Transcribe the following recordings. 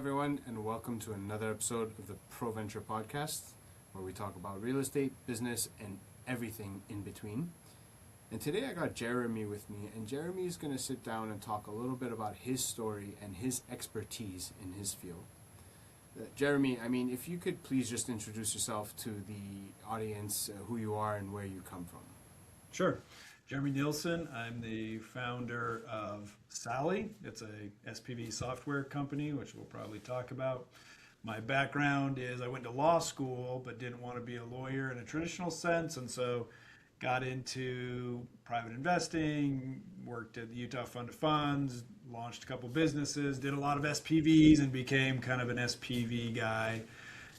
everyone, and welcome to another episode of the Proventure podcast, where we talk about real estate, business, and everything in between. And today I got Jeremy with me, and Jeremy is going to sit down and talk a little bit about his story and his expertise in his field. Jeremy, if you could please just introduce yourself to the audience, who you are and where you come from. Sure. Jeremy Neilson. I'm the founder of Sally. It's a SPV software company, which we'll probably talk about. My background is I went to law school, but didn't want to be a lawyer in a traditional sense, and so got into private investing, worked at the Utah Fund of Funds, launched a couple businesses, did a lot of SPVs, and became kind of an SPV guy.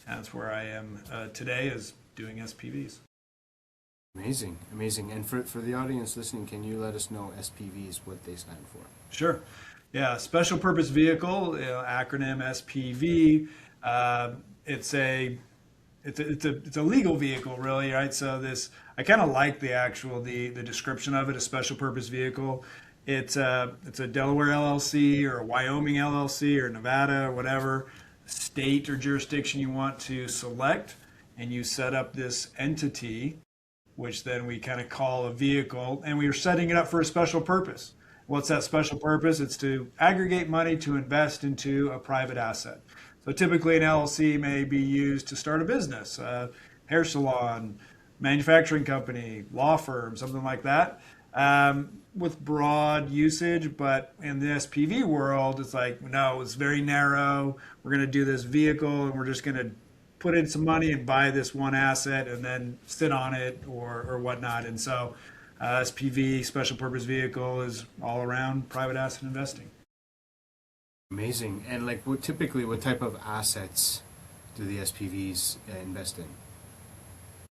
And that's where I am today, is doing SPVs. Amazing. And for the audience listening, can you let us know SPVs, what they stand for? Sure. Yeah, special purpose vehicle, acronym SPV. It's a legal vehicle, really, right? So I kind of like the description of it, a special purpose vehicle. It's a Delaware LLC or a Wyoming LLC or Nevada or whatever state or jurisdiction you want to select, and you set up this entity, which then we kind of call a vehicle, and we are setting it up for a special purpose. What's that special purpose? It's to aggregate money to invest into a private asset. So typically an LLC may be used to start a business, a hair salon, manufacturing company, law firm, something like that, with broad usage. But in the SPV world, it's like, no, it's very narrow. We're going to do this vehicle, and we're just going to put in some money and buy this one asset and then sit on it or whatnot. And so SPV, special purpose vehicle, is all around private asset investing. Amazing. And what type of assets do the SPVs invest in?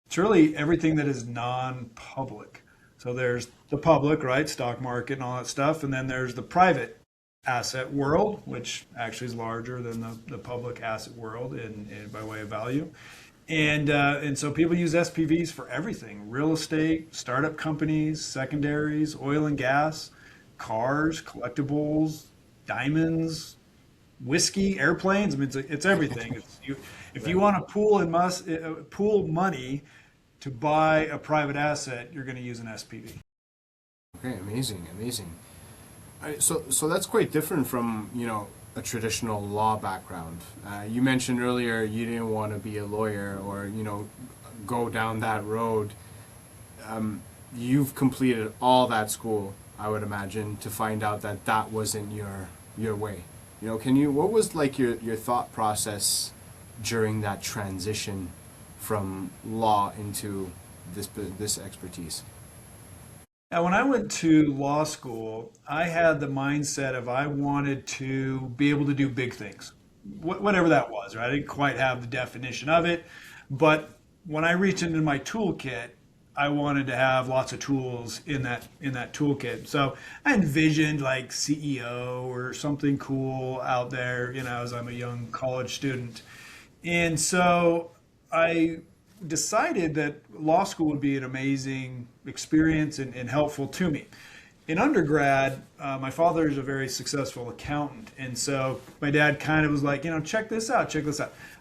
It's really everything that is non-public. So there's the public, right, stock market and all that stuff, and then there's the private asset world, which actually is larger than the public asset world in by way of value. And so people use SPVs for everything: real estate, startup companies, secondaries, oil and gas, cars, collectibles, diamonds, whiskey, airplanes. It's everything. If you want to pool money to buy a private asset, you're going to use an SPV. Okay, amazing. So that's quite different from a traditional law background. You mentioned earlier you didn't want to be a lawyer or go down that road. You've completed all that school, I would imagine, to find out that wasn't your way. What was your thought process during that transition from law into this expertise? Now, when I went to law school, I had the mindset of I wanted to be able to do big things, whatever that was, right? I didn't quite have the definition of it, but when I reached into my toolkit, I wanted to have lots of tools in that toolkit. So I envisioned CEO or something cool out there, as I'm a young college student. And so I decided that law school would be an amazing experience and helpful to me. In undergrad, my father is a very successful accountant, and so my dad kind of was like, check this out.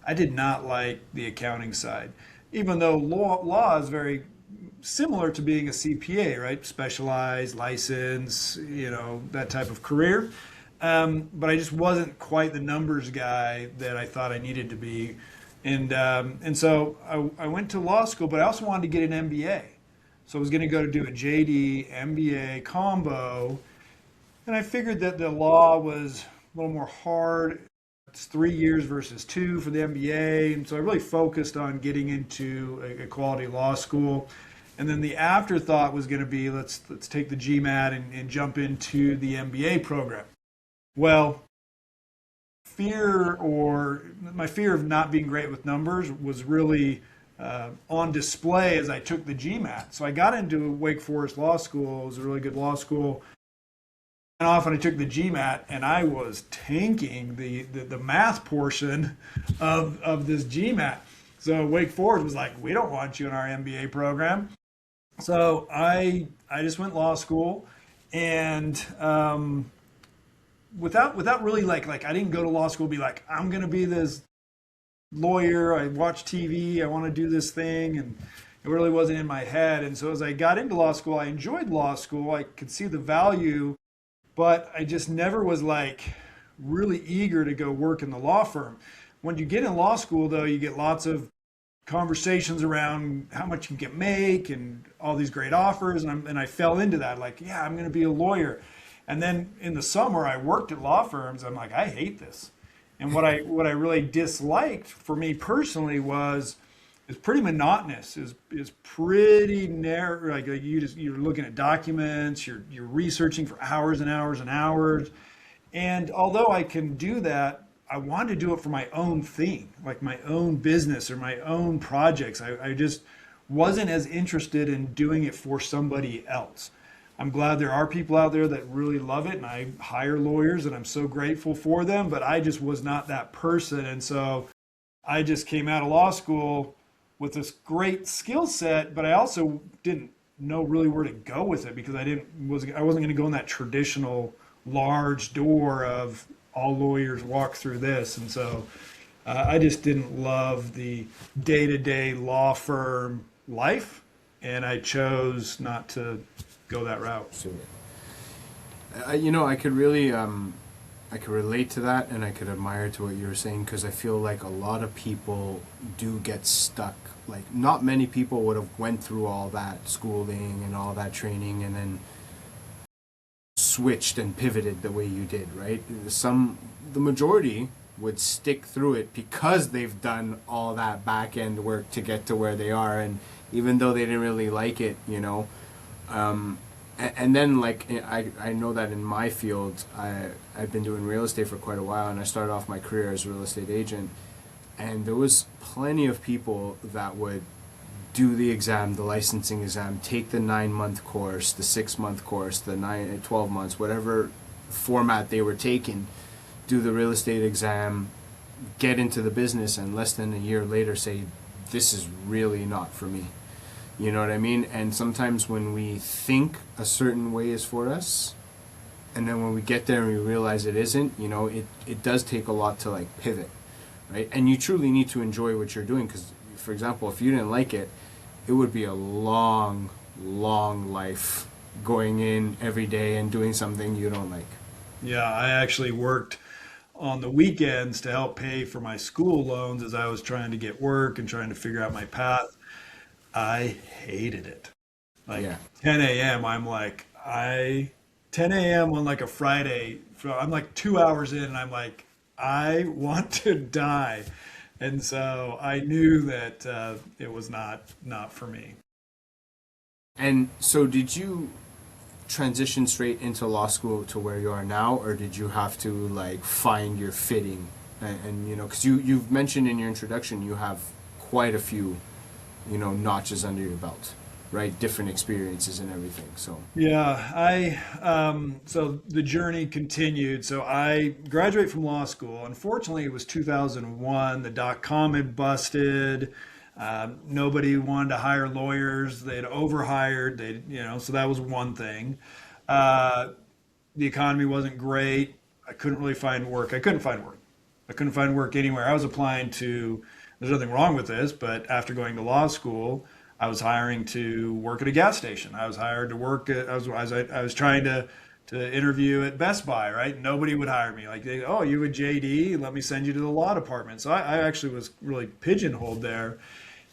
I did not like the accounting side, even though law is very similar to being a CPA, right? Specialized, license, that type of career. But I just wasn't quite the numbers guy that I thought I needed to be. And so I went to law school, but I also wanted to get an MBA. So I was going to go to do a JD, MBA combo. And I figured that the law was a little more hard. It's 3 years versus 2 for the MBA. And so I really focused on getting into a quality law school. And then the afterthought was going to be, let's take the GMAT and jump into the MBA program. Well, my fear of not being great with numbers was really on display as I took the GMAT. So I got into Wake Forest Law School. It was a really good law school. And often I took the GMAT, and I was tanking the math portion of this GMAT. So Wake Forest was like, we don't want you in our MBA program. So I just went law school, and without really like I didn't go to law school be like, I'm gonna be this lawyer. I watch TV. I want to do this thing, and it really wasn't in my head. And so as I got into law school, I enjoyed law school. I could see the value, but I just never was like really eager to go work in the law firm. When you get in law school, though, you get lots of conversations around how much you can make and all these great offers. And I fell into that, like, yeah, I'm going to be a lawyer. And then in the summer, I worked at law firms. I'm like, I hate this. And what I really disliked for me personally was it's pretty monotonous. Is pretty narrow. Like you're looking at documents. You're researching for hours and hours and hours. And although I can do that, I wanted to do it for my own thing, like my own business or my own projects. I just wasn't as interested in doing it for somebody else. I'm glad there are people out there that really love it, and I hire lawyers, and I'm so grateful for them, but I just was not that person. And so I just came out of law school with this great skill set, but I also didn't know really where to go with it because I wasn't going to go in that traditional large door of all lawyers walk through this. And so I just didn't love the day-to-day law firm life, and I chose not to go that route. So, I could really, I could relate to that, and I could admire to what you were saying, because I feel like a lot of people do get stuck. Like, not many people would have went through all that schooling and all that training and then switched and pivoted the way you did, right? The majority would stick through it because they've done all that back end work to get to where they are, and even though they didn't really like it, and then like I know that in my field, I've been doing real estate for quite a while, and I started off my career as a real estate agent, and there was plenty of people that would do the exam, the licensing exam, take the 9-month course, the 6-month course, the 12 months, whatever format they were taking, do the real estate exam, get into the business, and less than a year later say, this is really not for me. You know what I mean? And sometimes when we think a certain way is for us, and then when we get there and we realize it isn't, it does take a lot to like pivot, right? And you truly need to enjoy what you're doing, because, for example, if you didn't like it, it would be a long, long life going in every day and doing something you don't like. Yeah, I actually worked on the weekends to help pay for my school loans as I was trying to get work and trying to figure out my path. I hated it. Like, Yeah. 10 a.m., 10 a.m. on like a Friday, I'm like 2 hours in and I'm like, I want to die. And so I knew that it was not for me. And so did you transition straight into law school to where you are now, or did you have to like find your fitting? And because you've mentioned in your introduction you have quite a few, notches under your belt, right? Different experiences and everything. So Yeah, so the journey continued. So I graduated from law school. Unfortunately, it was 2001. The dot-com had busted. Nobody wanted to hire lawyers. They'd overhired. So that was one thing. The economy wasn't great. I couldn't really find work. I couldn't find work. I couldn't find work anywhere. I was applying to, there's nothing wrong with this, but after going to law school, I was hiring to work at a gas station. I was hired to work at, I was trying to interview at Best Buy, right? Nobody would hire me. Like, oh, you a JD? Let me send you to the law department. So I actually was really pigeonholed there.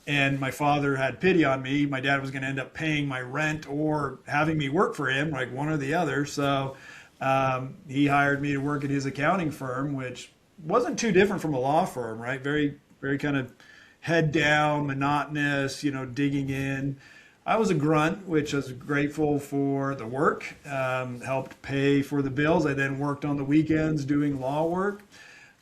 And my father had pity on me. My dad was going to end up paying my rent or having me work for him, like one or the other. So he hired me to work at his accounting firm, which wasn't too different from a law firm, right? Very, very kind of head down, monotonous, digging in. I was a grunt, which I was grateful for the work, helped pay for the bills. I then worked on the weekends doing law work.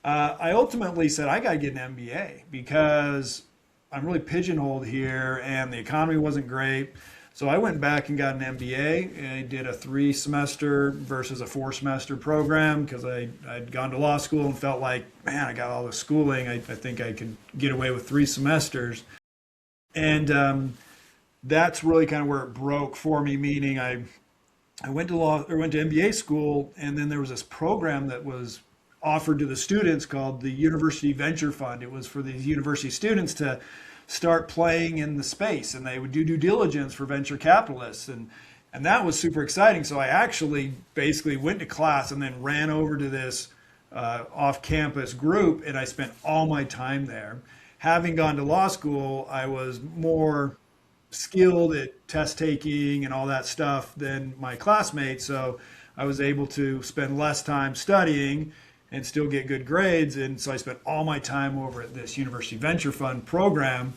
I ultimately said, I got to get an MBA because I'm really pigeonholed here and the economy wasn't great. So I went back and got an MBA, and I did a 3-semester versus a 4-semester program because I'd gone to law school and felt like, man, I got all this schooling. I think I could get away with 3 semesters. And that's really kind of where it broke for me, meaning I I went to law or went to MBA school, and then there was this program that was offered to the students called the University Venture Fund. It was for these university students to start playing in the space, and they would do due diligence for venture capitalists, and that was super exciting. So I actually basically went to class and then ran over to this off-campus group, and I spent all my time there. Having gone to law school, I was more skilled at test taking and all that stuff than my classmates. So I was able to spend less time studying and still get good grades. And so I spent all my time over at this University Venture Fund program,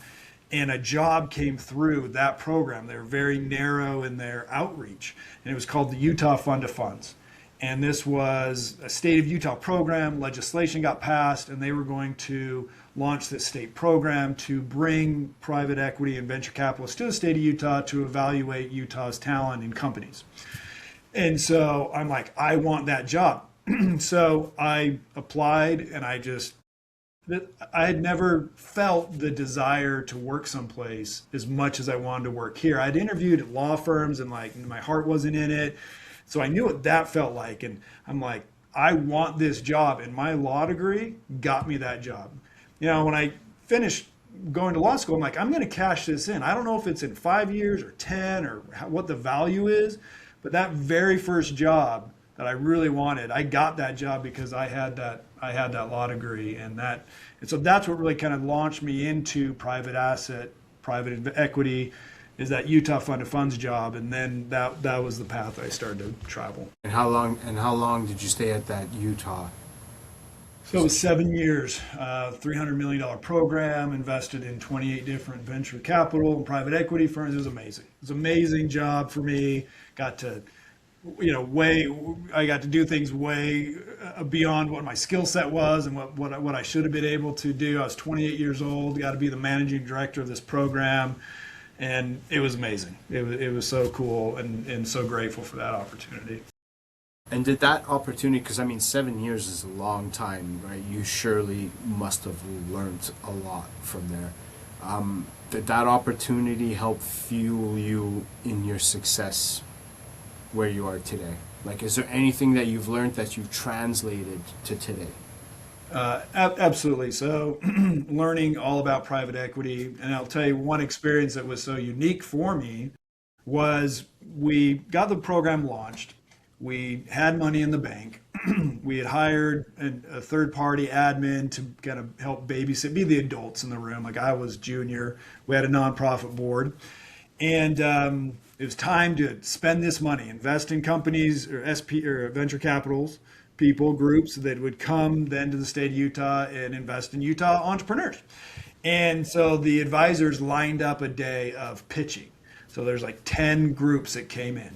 and a job came through that program. They were very narrow in their outreach, and it was called the Utah Fund of Funds. And this was a state of Utah program. Legislation got passed, and they were going to launch this state program to bring private equity and venture capitalists to the state of Utah to evaluate Utah's talent in companies. And so I'm like, I want that job. So I applied, and I had never felt the desire to work someplace as much as I wanted to work here. I'd interviewed at law firms, and like my heart wasn't in it. So I knew what that felt like. And I'm like, I want this job. And my law degree got me that job. You know, when I finished going to law school, I'm like, I'm going to cash this in. I don't know if it's in 5 years or 10 or what the value is, but that very first job that I really wanted, I got that job because I had that law degree, and so that's what really kind of launched me into private asset, private equity, is that Utah Fund of Funds job, and then that was the path I started to travel. And how long did you stay at that Utah? So it was 7 years, $300 million program, invested in 28 different venture capital and private equity firms. It was amazing. It was an amazing job for me. Got to, I got to do things way beyond what my skill set was and what I should have been able to do. I was 28 years old, got to be the managing director of this program. And it was amazing. It was so cool, and so grateful for that opportunity. And did that opportunity, because I mean 7 years is a long time, right? You surely must have learned a lot from there. Did that opportunity help fuel you in your success where you are today? Like, is there anything that you've learned that you've translated to today? Absolutely. So learning all about private equity, and I'll tell you one experience that was so unique for me was we got the program launched. We had money in the bank. We had hired a third-party admin to kind of help babysit, be the adults in the room. Like I was junior. We had a nonprofit board, and it was time to spend this money, invest in companies or venture capitals, people, groups that would come then to the state of Utah and invest in Utah entrepreneurs. And so the advisors lined up a day of pitching. So there's like 10 groups that came in.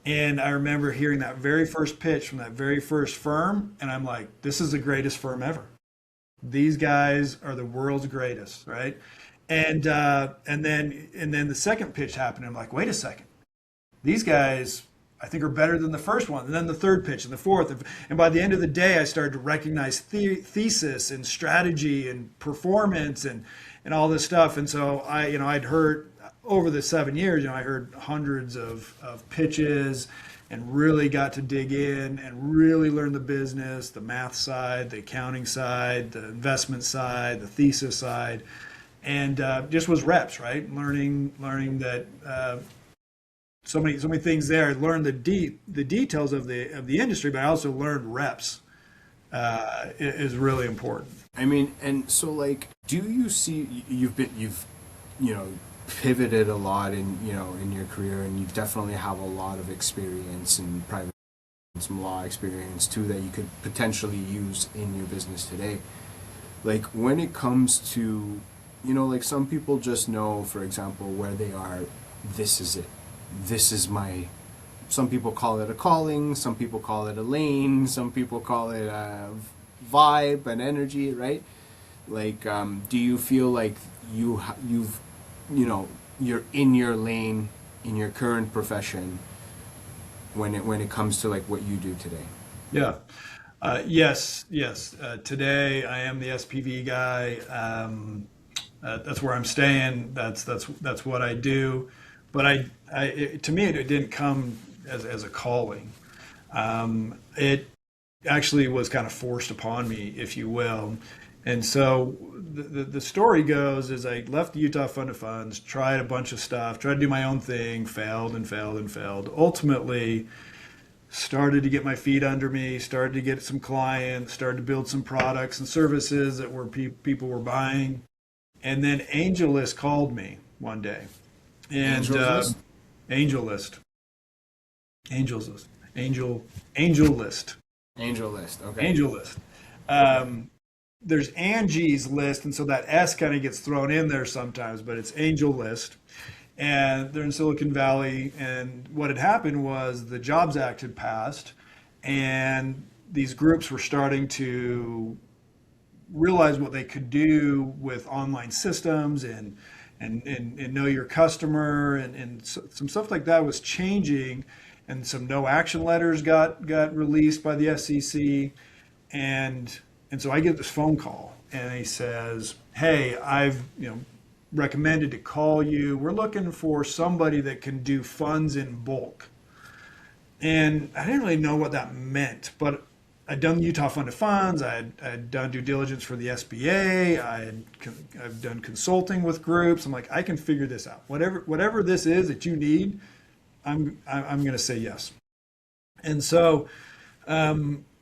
And I remember hearing that very first pitch from that very first firm, and I'm like, this is the greatest firm ever. These guys are the world's greatest, right? And then the second pitch happened. And I'm like, wait a second. These guys, I think, are better than the first one. And then the third pitch and the fourth. And by the end of the day, I started to recognize thesis and strategy and performance and all this stuff. And so I'd heard over the 7 years, I heard hundreds of pitches and really got to dig in and really learn the business, the math side, the accounting side, the investment side, the thesis side, and just was reps, right? Learning that so many things there. I learned the details of the industry, but I also learned reps is really important. I mean, and so like, do you see you've pivoted a lot in your career, and you definitely have a lot of experience in private, some law experience too that you could potentially use in your business today. Like when it comes to, like some people just know, for example, where they are, this is it. This is some people call it a calling, some people call it a lane, some people call it a vibe, an energy, right? Like, do you feel like you're in your lane in your current profession when it comes to like what you do today? Yeah. Yes. Today I am the SPV guy. That's where I'm staying. That's what I do. But to me, it didn't come as a calling. It actually was kind of forced upon me, if you will. And so the story goes is I left the Utah Fund of Funds, tried a bunch of stuff, tried to do my own thing, failed and failed and failed. Ultimately, started to get my feet under me, started to get some clients, started to build some products and services that were people were buying. And then AngelList called me one day. And AngelList. Angels List. Angel List. Angel List. Okay. Angel List. There's Angie's List, and so that S kind of gets thrown in there sometimes, but it's Angel List. And they're in Silicon Valley. And what had happened was the Jobs Act had passed, and these groups were starting to realize what they could do with online systems and know your customer, and some stuff like that was changing. And some no action letters got released by the SEC, and so I get this phone call, and he says, "Hey, I've recommended to call you. We're looking for somebody that can do funds in bulk." And I didn't really know what that meant, but I'd done the Utah Fund of Funds. I'd done due diligence for the SBA. I've done consulting with groups. I'm like, I can figure this out. Whatever this is that you need, I'm going to say yes. And so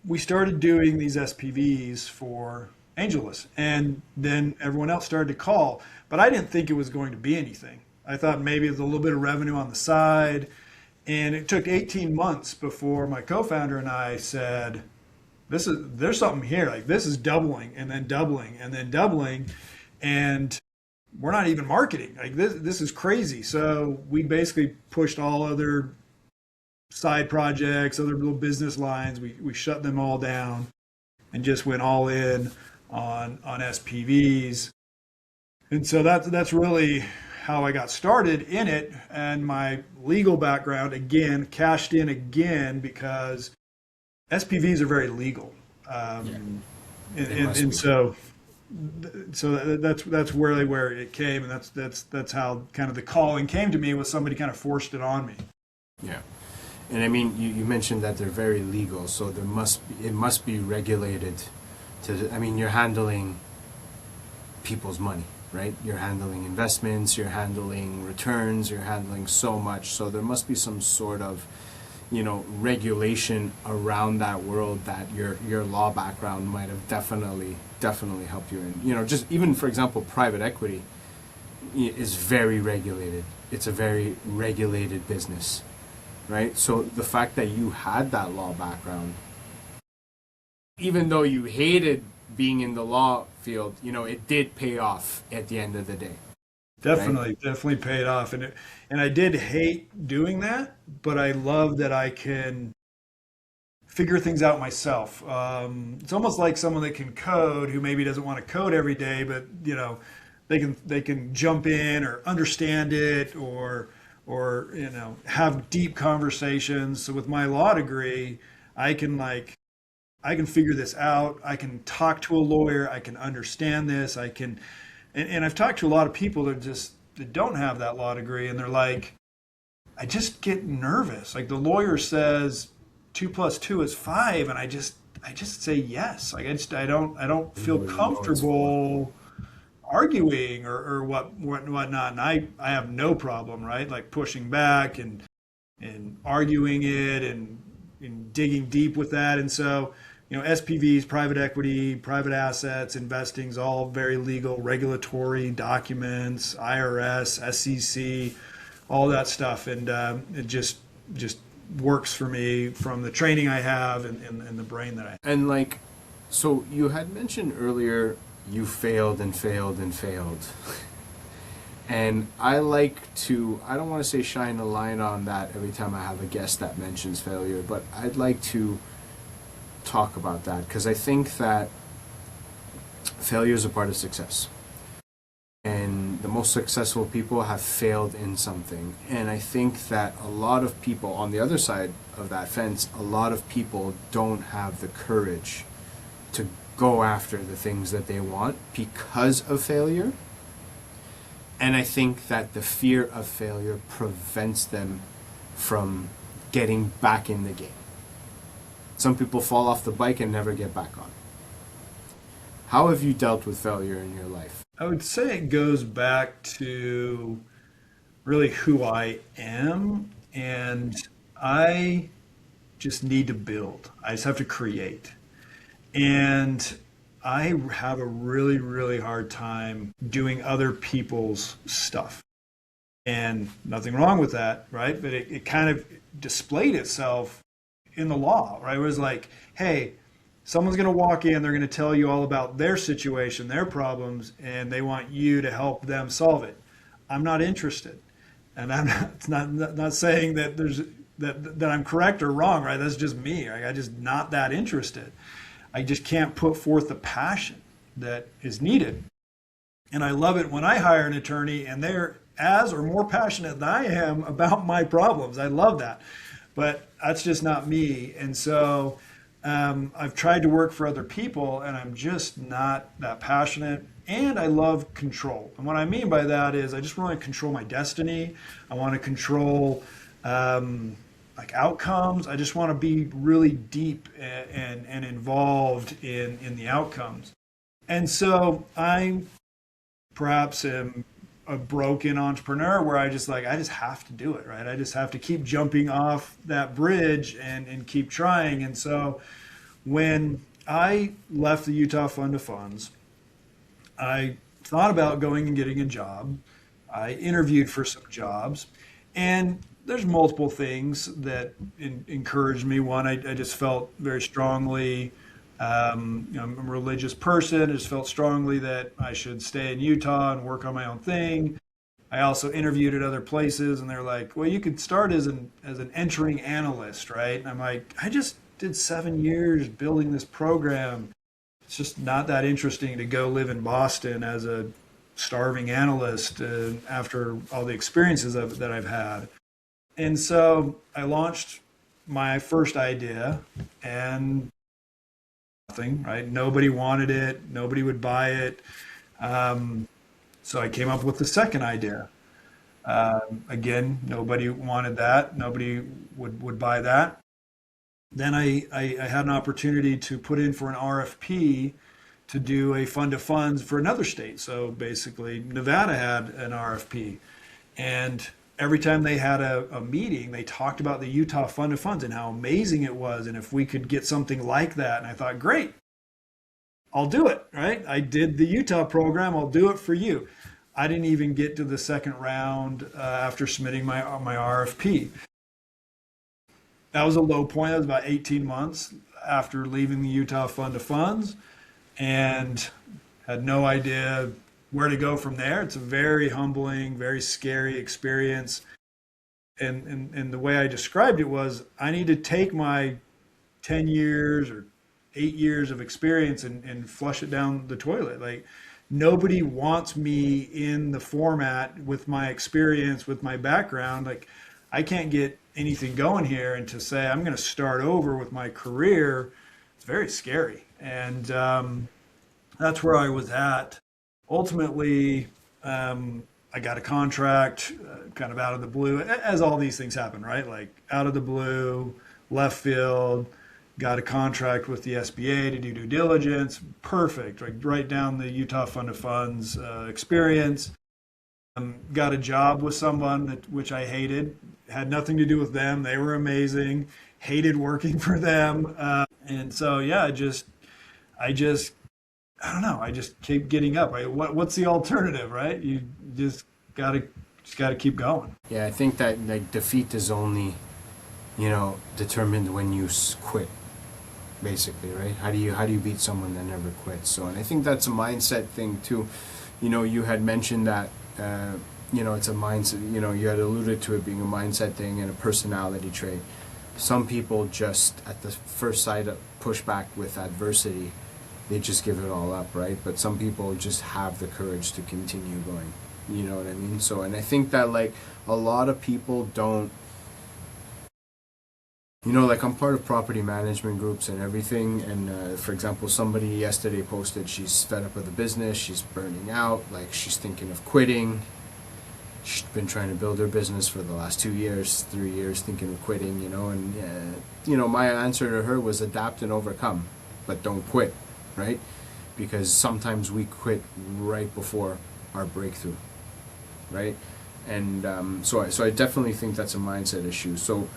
we started doing these SPVs for AngelList, and then everyone else started to call, but I didn't think it was going to be anything. I thought maybe it was a little bit of revenue on the side, and it took 18 months before my co-founder and I said, there's something here. Like, this is doubling and then doubling and then doubling, and we're not even marketing. Like, this is crazy. So we basically pushed all other side projects, other little business lines. We shut them all down and just went all in on SPVs. And so that's really how I got started in it. And my legal background, again, cashed in again, because SPVs are very legal. And so that's really where it came, and that's how kind of the calling came to me, was somebody kind of forced it on me. Yeah. And I mean, you mentioned that they're very legal, so it must be regulated. You're handling people's money, right? You're handling investments, you're handling returns, you're handling so much. So there must be some sort of, regulation around that world that your law background might have definitely helped you in. Just even, for example, private equity is very regulated. It's a very regulated business, right? So the fact that you had that law background, even though you hated being in the law field, it did pay off at the end of the day. Definitely paid off. And I did hate doing that, but I love that I can figure things out myself. It's almost like someone that can code, who maybe doesn't want to code every day, but they can jump in or understand it, or have deep conversations. So with my law degree, I can figure this out. I can talk to a lawyer. I can understand this. And I've talked to a lot of people that don't have that law degree, and they're like, I just get nervous. Like, the lawyer says 2 + 2 is 5, and I just say yes. Like, I don't feel comfortable arguing or whatnot. And I have no problem, right? Like, pushing back and arguing it and digging deep with that. And so, SPVs, private equity, private assets, investing is all very legal, regulatory documents, IRS, SEC, all that stuff. And it just works for me from the training I have and the brain that I have. And so you had mentioned earlier you failed and failed and failed. And I don't want to say shine a light on that every time I have a guest that mentions failure, but I'd like to talk about that, because I think that failure is a part of success, and the most successful people have failed in something. And I think that a lot of people on the other side of that fence, a lot of people don't have the courage to go after the things that they want because of failure. And I think that the fear of failure prevents them from getting back in the game. Some people fall off the bike and never get back on. How have you dealt with failure in your life? I would say it goes back to really who I am, and I just need to build. I just have to create. And I have a really, really hard time doing other people's stuff. And nothing wrong with that, right? But it kind of displayed itself in the law, right? It was like, hey, someone's going to walk in, they're going to tell you all about their situation, their problems, and they want you to help them solve it. I'm not interested. And I'm not, it's not saying that that I'm correct or wrong, right? That's just me. Right? I'm just not that interested. I just can't put forth the passion that is needed. And I love it when I hire an attorney and they're as or more passionate than I am about my problems. I love that. But that's just not me. And so I've tried to work for other people and I'm just not that passionate. And I love control. And what I mean by that is I just want to control my destiny. I want to control like outcomes. I just want to be really deep and involved in the outcomes. And so I perhaps am a broken entrepreneur where I just have to do it, right? I just have to keep jumping off that bridge and keep trying. And so when I left the Utah Fund of Funds, I thought about going and getting a job. I interviewed for some jobs, and there's multiple things that encouraged me. One, I just felt very strongly, I'm a religious person. I just felt strongly that I should stay in Utah and work on my own thing. I also interviewed at other places, and they're like, well, you could start as an entering analyst, right? And I'm like, I just did 7 years building this program. It's just not that interesting to go live in Boston as a starving analyst after all the experiences that I've had. And so I launched my first idea and nothing, right? Nobody wanted it. Nobody would buy it. So I came up with the second idea. Again, nobody wanted that. Nobody would buy that. Then I had an opportunity to put in for an RFP to do a fund of funds for another state. So basically, Nevada had an RFP. And every time they had a meeting, they talked about the Utah Fund of Funds and how amazing it was. And if we could get something like that. And I thought, great, I'll do it, right? I did the Utah program. I'll do it for you. I didn't even get to the second round after submitting my RFP. That was a low point. That was about 18 months after leaving the Utah Fund of Funds and had no idea where to go from there. It's a very humbling, very scary experience. And the way I described it was I need to take my 10 years or 8 years of experience and flush it down the toilet. Like nobody wants me in the format with my experience, with my background. Like I can't get anything going here, and to say I'm going to start over with my career, it's very scary. And that's where I was at. Ultimately, I got a contract kind of out of the blue, as all these things happen, right? Like out of the blue, left field, got a contract with the SBA to do due diligence. Perfect, like right down the Utah Fund of Funds experience. Got a job with someone which I hated. Had nothing to do with them. They were amazing. Hated working for them. And so, yeah, I don't know. I just keep getting up. Right? What's the alternative, right? You just gotta keep going. Yeah, I think that like defeat is only, determined when you quit, basically, right? How do you beat someone that never quits? So, and I think that's a mindset thing too. You had mentioned that. It's a mindset, you had alluded to it being a mindset thing and a personality trait. Some people just, at the first sight of pushback with adversity, they just give it all up, right? But some people just have the courage to continue going. You know what I mean? So, and I think that, like, a lot of people don't, like I'm part of property management groups and everything. And for example, somebody yesterday posted she's fed up with the business, she's burning out, like she's thinking of quitting. she's been trying to build her business for the last 2 years, 3 years, thinking of quitting, and my answer to her was adapt and overcome, but don't quit, right? Because sometimes we quit right before our breakthrough, right? And so I definitely think that's a mindset issue. So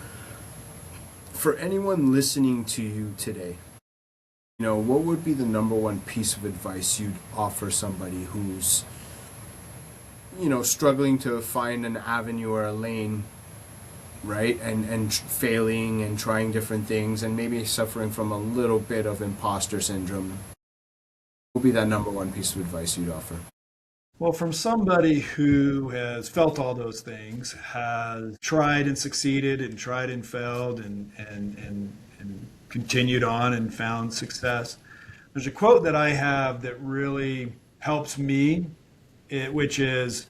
for anyone listening to you today, what would be the number one piece of advice you'd offer somebody who's, struggling to find an avenue or a lane, right? And failing and trying different things and maybe suffering from a little bit of imposter syndrome? What would be that number one piece of advice you'd offer? Well, from somebody who has felt all those things, has tried and succeeded and tried and failed and continued on and found success, there's a quote that I have that really helps me, which is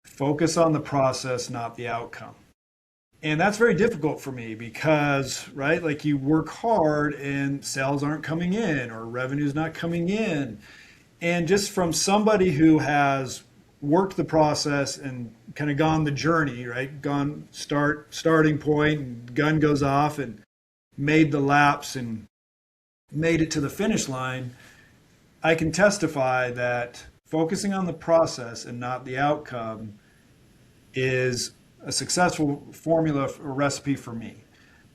focus on the process, not the outcome. And that's very difficult for me because, right, like you work hard and sales aren't coming in or revenue's not coming in. And just from somebody who has worked the process and kind of gone the journey, right, starting point, and gun goes off and made the laps and made it to the finish line, I can testify that focusing on the process and not the outcome is a successful formula or recipe for me.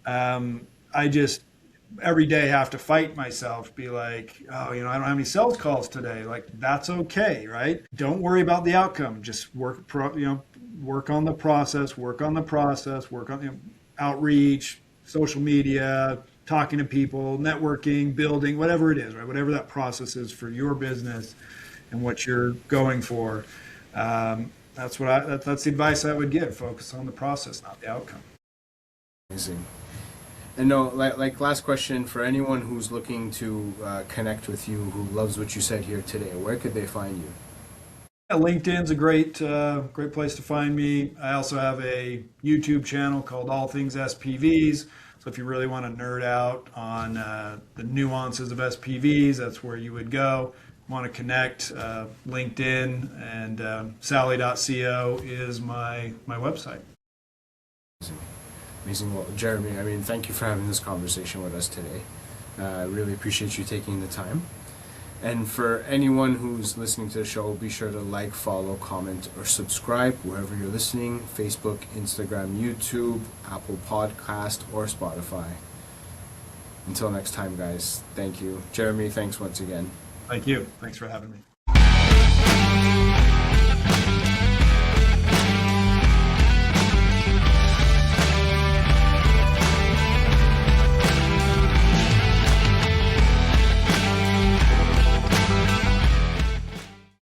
I just every day have to fight myself, be like, oh, I don't have any sales calls today. Like, that's okay, right? Don't worry about the outcome. Just work on the process, work on outreach, social media, talking to people, networking, building, whatever it is, right? Whatever that process is for your business and what you're going for. That's the advice I would give. Focus on the process, not the outcome. Amazing. And no, like last question, for anyone who's looking to connect with you, who loves what you said here today, where could they find you? Yeah, LinkedIn's a great place to find me. I also have a YouTube channel called All Things SPVs. So if you really want to nerd out on the nuances of SPVs, that's where you would go. Want to connect, LinkedIn and Sally.co is my website. Amazing. Well, Jeremy, thank you for having this conversation with us today. I really appreciate you taking the time. And for anyone who's listening to the show, be sure to like, follow, comment, or subscribe wherever you're listening: Facebook, Instagram, YouTube, Apple Podcast, or Spotify. Until next time, guys, thank you. Jeremy, thanks once again. Thank you. Thanks for having me.